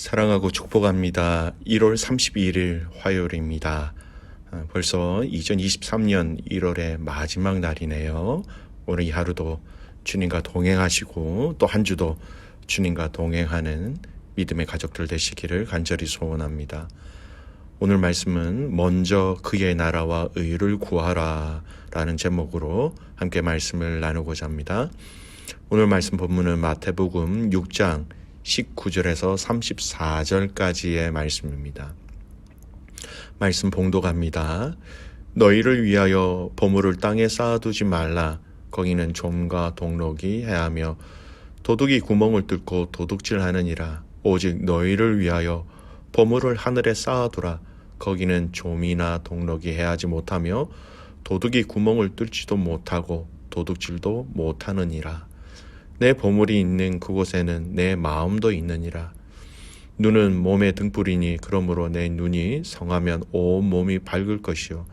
사랑하고 축복합니다. 1월 31일 화요일입니다. 벌써 2023년 1월의 마지막 날이네요. 오늘 이 하루도 주님과 동행하시고 또 한 주도 주님과 동행하는 믿음의 가족들 되시기를 간절히 소원합니다. 오늘 말씀은 먼저 그의 나라와 의를 구하라 라는 제목으로 함께 말씀을 나누고자 합니다. 오늘 말씀 본문은 마태복음 6장 19절에서 34절까지의 말씀입니다. 말씀 봉독합니다. 너희를 위하여 보물을 땅에 쌓아두지 말라. 거기는 좀과 동록이 해하며 도둑이 구멍을 뚫고 도둑질하느니라. 오직 너희를 위하여 보물을 하늘에 쌓아두라. 거기는 좀이나 동록이 해하지 못하며 도둑이 구멍을 뚫지도 못하고 도둑질도 못하느니라. 내 보물이 있는 그곳에는 내 마음도 있느니라. 눈은 몸의 등불이니 그러므로 내 눈이 성하면 온 몸이 밝을 것이요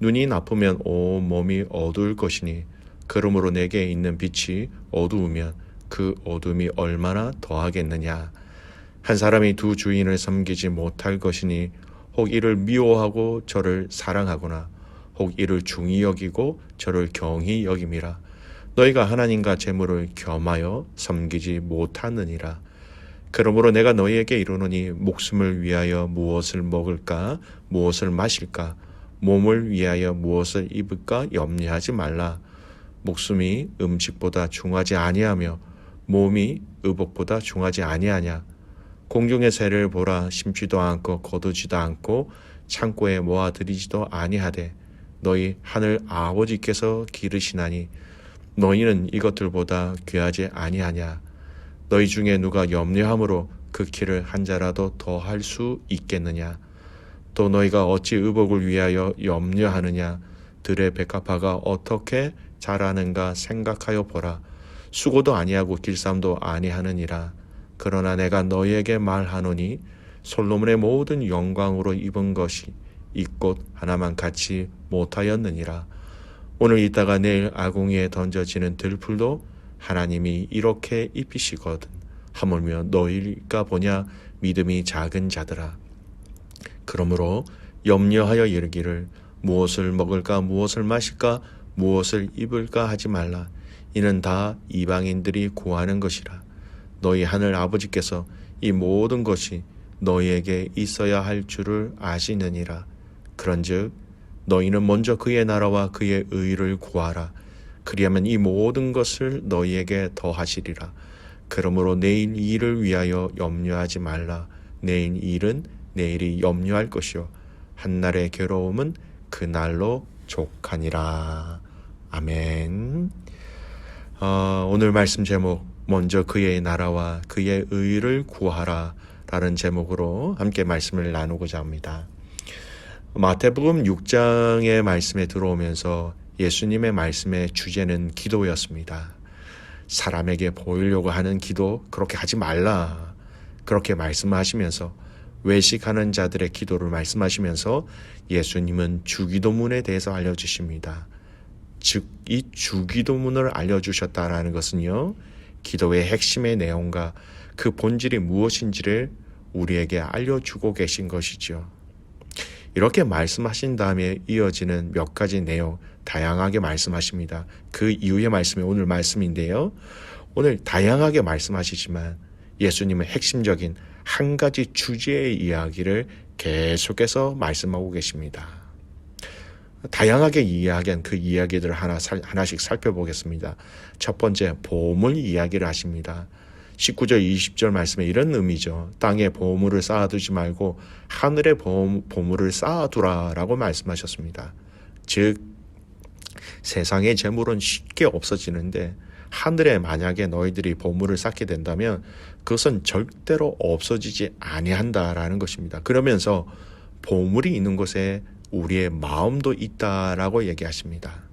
눈이 나쁘면 온 몸이 어두울 것이니 그러므로 내게 있는 빛이 어두우면 그 어둠이 얼마나 더하겠느냐. 한 사람이 두 주인을 섬기지 못할 것이니 혹 이를 미워하고 저를 사랑하거나 혹 이를 중히 여기고 저를 경히 여김이라. 너희가 하나님과 재물을 겸하여 섬기지 못하느니라. 그러므로 내가 너희에게 이르노니 목숨을 위하여 무엇을 먹을까 무엇을 마실까 몸을 위하여 무엇을 입을까 염려하지 말라. 목숨이 음식보다 중하지 아니하며 몸이 의복보다 중하지 아니하냐. 공중의 새를 보라. 심지도 않고 거두지도 않고 창고에 모아들이지도 아니하되 너희 하늘 아버지께서 기르시나니 너희는 이것들보다 귀하지 아니하냐. 너희 중에 누가 염려함으로 그 키를 한 자라도 더 할 수 있겠느냐. 또 너희가 어찌 의복을 위하여 염려하느냐. 들의 백합화가 어떻게 자라는가 생각하여 보라. 수고도 아니하고 길쌈도 아니하느니라. 그러나 내가 너희에게 말하노니 솔로몬의 모든 영광으로 입은 것이 이 꽃 하나만 갖지 못하였느니라. 오늘 있다가 내일 아궁이에 던져지는 들풀도 하나님이 이렇게 입히시거든. 하물며 너희가 보냐 믿음이 작은 자들아. 그러므로 염려하여 이르기를 무엇을 먹을까 무엇을 마실까 무엇을 입을까 하지 말라. 이는 다 이방인들이 구하는 것이라. 너희 하늘 아버지께서 이 모든 것이 너희에게 있어야 할 줄을 아시느니라. 그런즉 너희는 먼저 그의 나라와 그의 의를 구하라. 그리하면 이 모든 것을 너희에게 더하시리라. 그러므로 내일 일을 위하여 염려하지 말라. 내일 일은 내일이 염려할 것이요 한날의 괴로움은 그날로 족하니라. 아멘. 오늘 말씀 제목 먼저 그의 나라와 그의 의를 구하라 라는 제목으로 함께 말씀을 나누고자 합니다. 마태복음 6장의 말씀에 들어오면서 예수님의 말씀의 주제는 기도였습니다. 사람에게 보이려고 하는 기도 그렇게 하지 말라. 그렇게 말씀하시면서 외식하는 자들의 기도를 말씀하시면서 예수님은 주기도문에 대해서 알려주십니다. 즉 이 주기도문을 알려주셨다라는 것은요. 기도의 핵심의 내용과 그 본질이 무엇인지를 우리에게 알려주고 계신 것이죠. 이렇게 말씀하신 다음에 이어지는 몇 가지 내용 다양하게 말씀하십니다. 그 이후의 말씀이 오늘 말씀인데요. 오늘 다양하게 말씀하시지만 예수님은 핵심적인 한 가지 주제의 이야기를 계속해서 말씀하고 계십니다. 다양하게 이야기한 그 이야기들을 하나씩 살펴보겠습니다. 첫 번째, 보물 이야기를 하십니다. 19절 20절 말씀에 이런 의미죠. 땅에 보물을 쌓아두지 말고 하늘에 보물을 쌓아두라 라고 말씀하셨습니다. 즉 세상의 재물은 쉽게 없어지는데 하늘에 만약에 너희들이 보물을 쌓게 된다면 그것은 절대로 없어지지 아니한다라는 것입니다. 그러면서 보물이 있는 곳에 우리의 마음도 있다라고 얘기하십니다.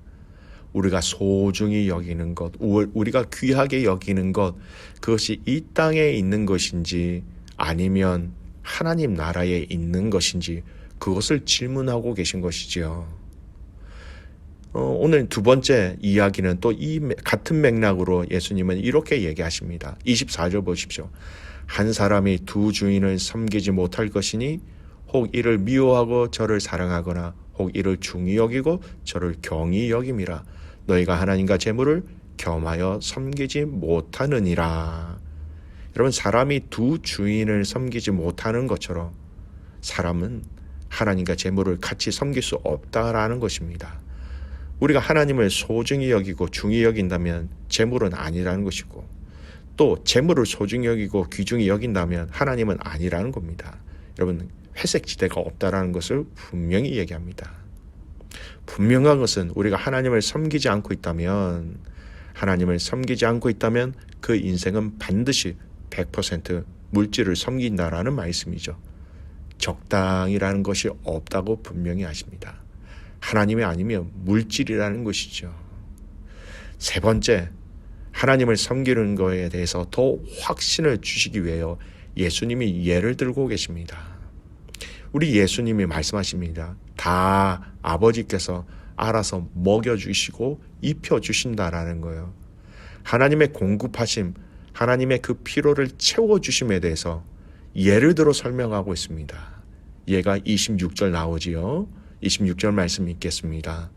우리가 소중히 여기는 것, 우리가 귀하게 여기는 것, 그것이 이 땅에 있는 것인지 아니면 하나님 나라에 있는 것인지 그것을 질문하고 계신 것이지요. 오늘 두 번째 이야기는 또 이 같은 맥락으로 예수님은 이렇게 얘기하십니다. 24절 보십시오. 한 사람이 두 주인을 섬기지 못할 것이니 혹 이를 미워하고 저를 사랑하거나 혹 이를 중히 여기고 저를 경히 여김이라. 너희가 하나님과 재물을 겸하여 섬기지 못하느니라. 여러분, 사람이 두 주인을 섬기지 못하는 것처럼 사람은 하나님과 재물을 같이 섬길 수 없다라는 것입니다. 우리가 하나님을 소중히 여기고 중히 여긴다면 재물은 아니라는 것이고, 또 재물을 소중히 여기고 귀중히 여긴다면 하나님은 아니라는 겁니다. 여러분, 회색지대가 없다라는 것을 분명히 얘기합니다. 분명한 것은 우리가 하나님을 섬기지 않고 있다면 그 인생은 반드시 100% 물질을 섬긴다라는 말씀이죠. 적당이라는 것이 없다고 분명히 하십니다. 하나님이 아니면 물질이라는 것이죠. 세 번째, 하나님을 섬기는 것에 대해서 더 확신을 주시기 위하여 예수님이 예를 들고 계십니다. 우리 예수님이 말씀하십니다. 다 아버지께서 알아서 먹여주시고 입혀주신다라는 거예요. 하나님의 공급하심, 하나님의 그 필요를 채워주심에 대해서 예를 들어 설명하고 있습니다. 얘가 26절 나오지요. 26절 말씀 읽겠습니다.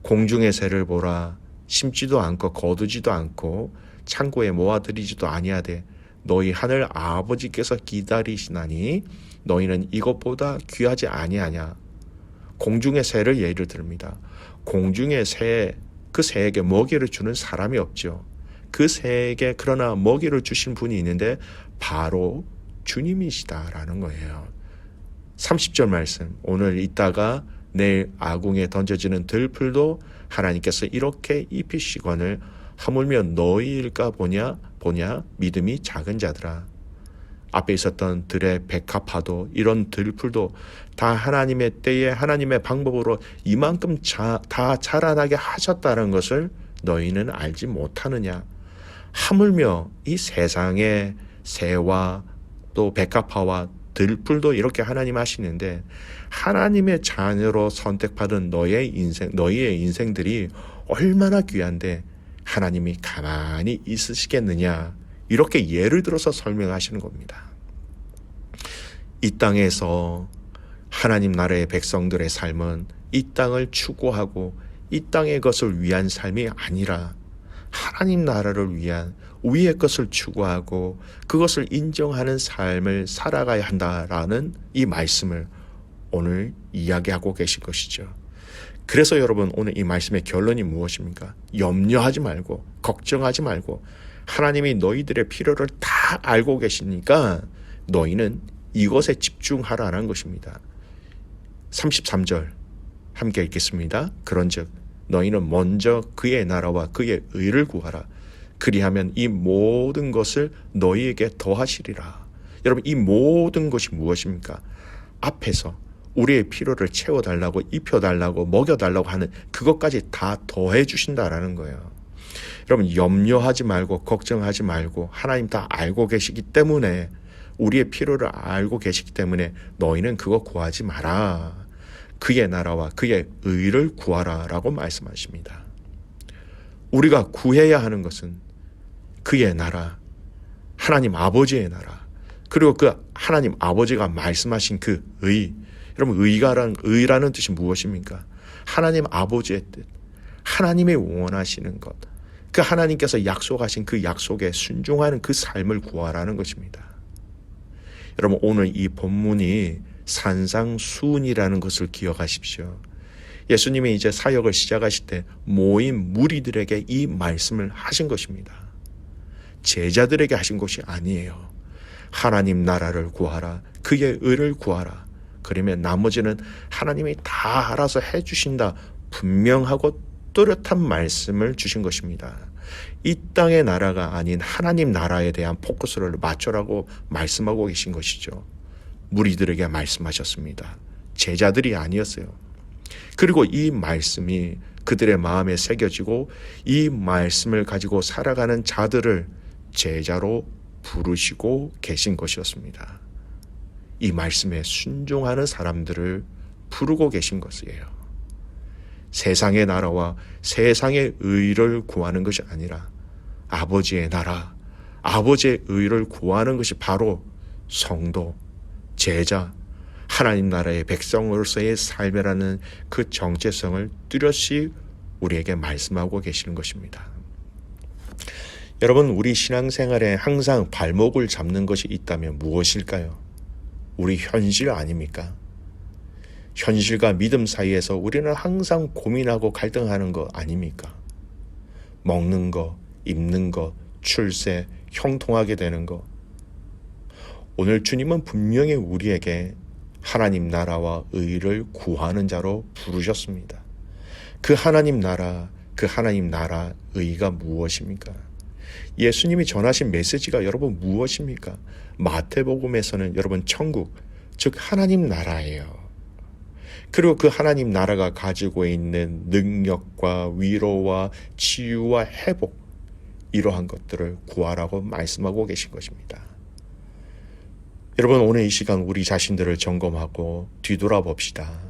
공중의 새를 보라. 심지도 않고 거두지도 않고 창고에 모아들이지도 아니하되 너희 하늘 아버지께서 기다리시나니 너희는 이것보다 귀하지 아니하냐. 공중의 새를 예를 듭니다. 공중의 새, 그 새에게 먹이를 주는 사람이 없죠. 그 새에게 그러나 먹이를 주신 분이 있는데 바로 주님이시다라는 거예요. 30절 말씀, 오늘 있다가 내일 아궁에 던져지는 들풀도 하나님께서 이렇게 입히시거늘 하물며 너희일까 보냐 믿음이 작은 자들아. 앞에 있었던 들의 백합화도 이런 들풀도 다 하나님의 때에 하나님의 방법으로 이만큼 다 자라나게 하셨다는 것을 너희는 알지 못하느냐. 하물며 이 세상의 새와 또 백합화와 들풀도 이렇게 하나님 하시는데 하나님의 자녀로 선택받은 너희의 인생들이 얼마나 귀한데 하나님이 가만히 있으시겠느냐. 이렇게 예를 들어서 설명하시는 겁니다. 이 땅에서 하나님 나라의 백성들의 삶은 이 땅을 추구하고 이 땅의 것을 위한 삶이 아니라 하나님 나라를 위한 위의 것을 추구하고 그것을 인정하는 삶을 살아가야 한다라는 이 말씀을 오늘 이야기하고 계신 것이죠. 그래서 여러분, 오늘 이 말씀의 결론이 무엇입니까? 염려하지 말고 걱정하지 말고 하나님이 너희들의 필요를 다 알고 계시니까 너희는 이것에 집중하라는 것입니다. 33절 함께 읽겠습니다. 그런즉 너희는 먼저 그의 나라와 그의 의를 구하라. 그리하면 이 모든 것을 너희에게 더하시리라. 여러분, 이 모든 것이 무엇입니까? 앞에서 우리의 필요를 채워달라고 입혀달라고 먹여달라고 하는 그것까지 다 더해 주신다라는 거예요. 여러분, 염려하지 말고 걱정하지 말고 하나님 다 알고 계시기 때문에 우리의 필요를 알고 계시기 때문에 너희는 그거 구하지 마라. 그의 나라와 그의 의를 구하라 라고 말씀하십니다. 우리가 구해야 하는 것은 그의 나라, 하나님 아버지의 나라, 그리고 그 하나님 아버지가 말씀하신 그 의. 여러분, 의라는 뜻이 무엇입니까? 하나님 아버지의 뜻, 하나님이 원하시는 것, 그 하나님께서 약속하신 그 약속에 순종하는 그 삶을 구하라는 것입니다. 여러분, 오늘 이 본문이 산상수훈이라는 것을 기억하십시오. 예수님이 이제 사역을 시작하실 때 모인 무리들에게 이 말씀을 하신 것입니다. 제자들에게 하신 것이 아니에요. 하나님 나라를 구하라. 그의 의를 구하라. 그러면 나머지는 하나님이 다 알아서 해주신다. 분명하고 뚜렷한 말씀을 주신 것입니다. 이 땅의 나라가 아닌 하나님 나라에 대한 포커스를 맞춰라고 말씀하고 계신 것이죠. 무리들에게 말씀하셨습니다. 제자들이 아니었어요. 그리고 이 말씀이 그들의 마음에 새겨지고 이 말씀을 가지고 살아가는 자들을 제자로 부르시고 계신 것이었습니다. 이 말씀에 순종하는 사람들을 부르고 계신 것이에요. 세상의 나라와 세상의 의를 구하는 것이 아니라 아버지의 나라, 아버지의 의를 구하는 것이 바로 성도, 제자, 하나님 나라의 백성으로서의 삶이라는 그 정체성을 뚜렷이 우리에게 말씀하고 계시는 것입니다. 여러분, 우리 신앙생활에 항상 발목을 잡는 것이 있다면 무엇일까요? 우리 현실 아닙니까? 현실과 믿음 사이에서 우리는 항상 고민하고 갈등하는 거 아닙니까? 먹는 거, 입는 거, 출세, 형통하게 되는 거. 오늘 주님은 분명히 우리에게 하나님 나라와 의를 구하는 자로 부르셨습니다. 그 하나님 나라, 의가 무엇입니까? 예수님이 전하신 메시지가 여러분 무엇입니까? 마태복음에서는 여러분 천국, 즉 하나님 나라예요. 그리고 그 하나님 나라가 가지고 있는 능력과 위로와 치유와 회복, 이러한 것들을 구하라고 말씀하고 계신 것입니다. 여러분, 오늘 이 시간 우리 자신들을 점검하고 뒤돌아봅시다.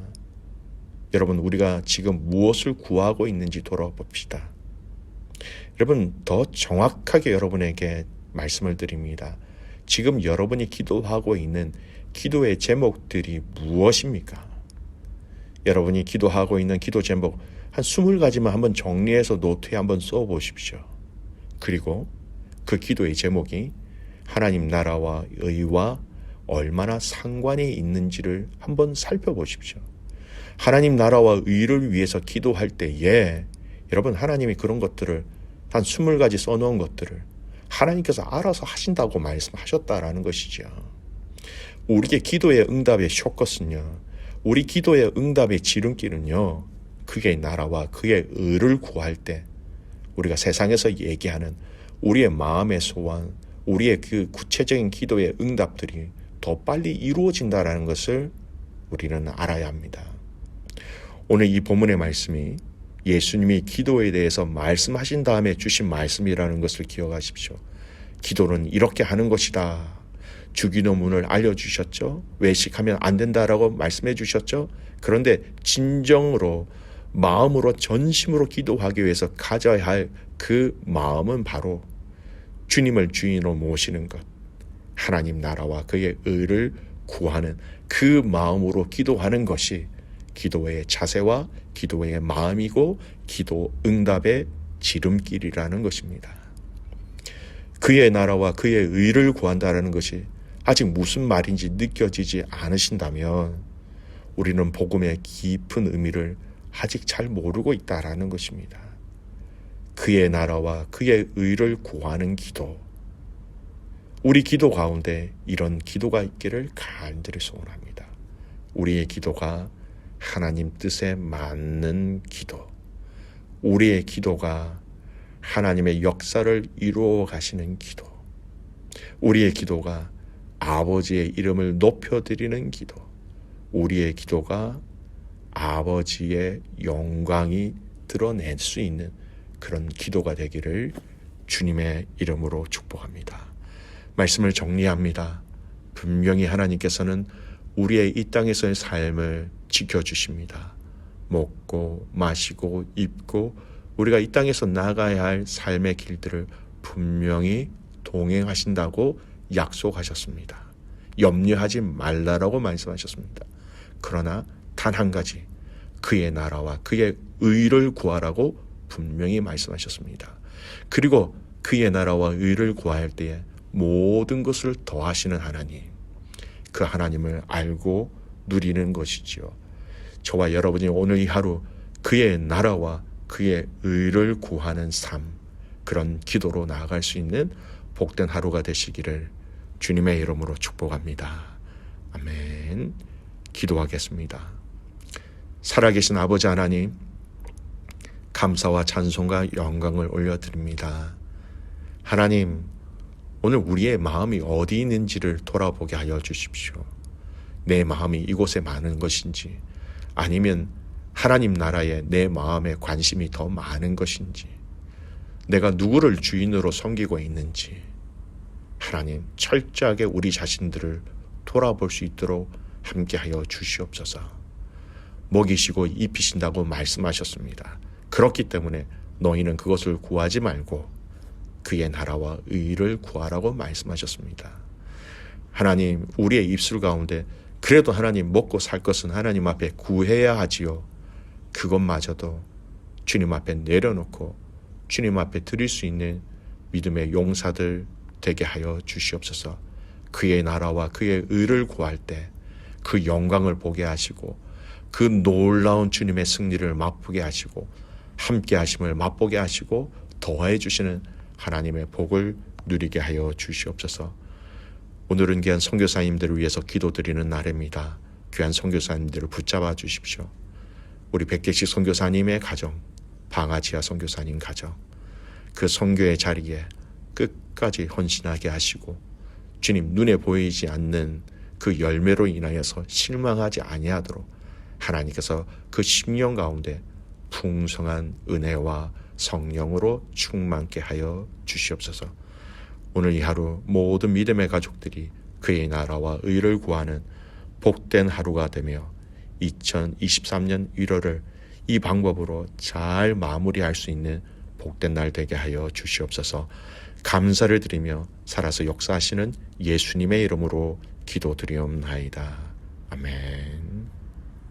여러분, 우리가 지금 무엇을 구하고 있는지 돌아봅시다. 여러분, 더 정확하게 여러분에게 말씀을 드립니다. 지금 여러분이 기도하고 있는 기도의 제목들이 무엇입니까? 여러분이 기도하고 있는 기도 제목 한 20가지만 한번 정리해서 노트에 한번 써보십시오. 그리고 그 기도의 제목이 하나님 나라와 의와 얼마나 상관이 있는지를 한번 살펴보십시오. 하나님 나라와 의를 위해서 기도할 때에 여러분, 하나님이 그런 것들을 한 20가지 써놓은 것들을 하나님께서 알아서 하신다고 말씀하셨다라는 것이죠. 우리의 기도의 응답의 쇼커스는요, 우리 기도의 응답의 지름길은요, 그의 나라와 그의 의를 구할 때 우리가 세상에서 얘기하는 우리의 마음의 소원, 우리의 그 구체적인 기도의 응답들이 더 빨리 이루어진다는 것을 우리는 알아야 합니다. 오늘 이 본문의 말씀이 예수님이 기도에 대해서 말씀하신 다음에 주신 말씀이라는 것을 기억하십시오. 기도는 이렇게 하는 것이다. 주기도문을 알려주셨죠. 외식하면 안 된다라고 말씀해 주셨죠. 그런데 진정으로 마음으로 전심으로 기도하기 위해서 가져야 할 그 마음은 바로 주님을 주인으로 모시는 것, 하나님 나라와 그의 의를 구하는 그 마음으로 기도하는 것이 기도의 자세와 기도의 마음이고 기도 응답의 지름길이라는 것입니다. 그의 나라와 그의 의를 구한다는 것이 아직 무슨 말인지 느껴지지 않으신다면 우리는 복음의 깊은 의미를 아직 잘 모르고 있다라는 것입니다. 그의 나라와 그의 의를 구하는 기도, 우리 기도 가운데 이런 기도가 있기를 간절히 소원합니다. 우리의 기도가 하나님 뜻에 맞는 기도, 우리의 기도가 하나님의 역사를 이루어 가시는 기도, 우리의 기도가 아버지의 이름을 높여드리는 기도, 우리의 기도가 아버지의 영광이 드러낼 수 있는 그런 기도가 되기를 주님의 이름으로 축복합니다. 말씀을 정리합니다. 분명히 하나님께서는 우리의 이 땅에서의 삶을 지켜주십니다. 먹고 마시고 입고 우리가 이 땅에서 나가야 할 삶의 길들을 분명히 동행하신다고 약속하셨습니다. 염려하지 말라라고 말씀하셨습니다. 그러나 단 한 가지, 그의 나라와 그의 의를 구하라고 분명히 말씀하셨습니다. 그리고 그의 나라와 의를 구할 때에 모든 것을 더하시는 하나님, 그 하나님을 알고 누리는 것이지요. 저와 여러분이 오늘 이 하루 그의 나라와 그의 의를 구하는 삶, 그런 기도로 나아갈 수 있는 복된 하루가 되시기를 주님의 이름으로 축복합니다. 아멘. 기도하겠습니다. 살아계신 아버지 하나님, 감사와 찬송과 영광을 올려드립니다. 하나님, 오늘 우리의 마음이 어디 있는지를 돌아보게 하여 주십시오. 내 마음이 이곳에 많은 것인지, 아니면 하나님 나라에 내 마음의 관심이 더 많은 것인지, 내가 누구를 주인으로 섬기고 있는지, 하나님 철저하게 우리 자신들을 돌아볼 수 있도록 함께하여 주시옵소서. 먹이시고 입히신다고 말씀하셨습니다. 그렇기 때문에 너희는 그것을 구하지 말고 그의 나라와 의를 구하라고 말씀하셨습니다. 하나님, 우리의 입술 가운데 그래도 하나님 먹고 살 것은 하나님 앞에 구해야 하지요. 그것마저도 주님 앞에 내려놓고 주님 앞에 드릴 수 있는 믿음의 용사들 되게 하여 주시옵소서. 그의 나라와 그의 의를 구할 때 그 영광을 보게 하시고 그 놀라운 주님의 승리를 맛보게 하시고 함께 하심을 맛보게 하시고 더해 주시는 하나님의 복을 누리게 하여 주시옵소서. 오늘은 귀한 선교사님들을 위해서 기도드리는 날입니다. 귀한 선교사님들을 붙잡아 주십시오. 우리 백계식 선교사님의 가정, 방아지아 선교사님 가정, 그 선교의 자리에 끝까지 헌신하게 하시고 주님 눈에 보이지 않는 그 열매로 인하여서 실망하지 아니하도록 하나님께서 그 10년 가운데 풍성한 은혜와 성령으로 충만케 하여 주시옵소서. 오늘 이 하루 모든 믿음의 가족들이 그의 나라와 의를 구하는 복된 하루가 되며 2023년 1월을 이 방법으로 잘 마무리할 수 있는 복된 날 되게 하여 주시옵소서. 감사를 드리며 살아서 역사하시는 예수님의 이름으로 기도드리옵나이다. 아멘.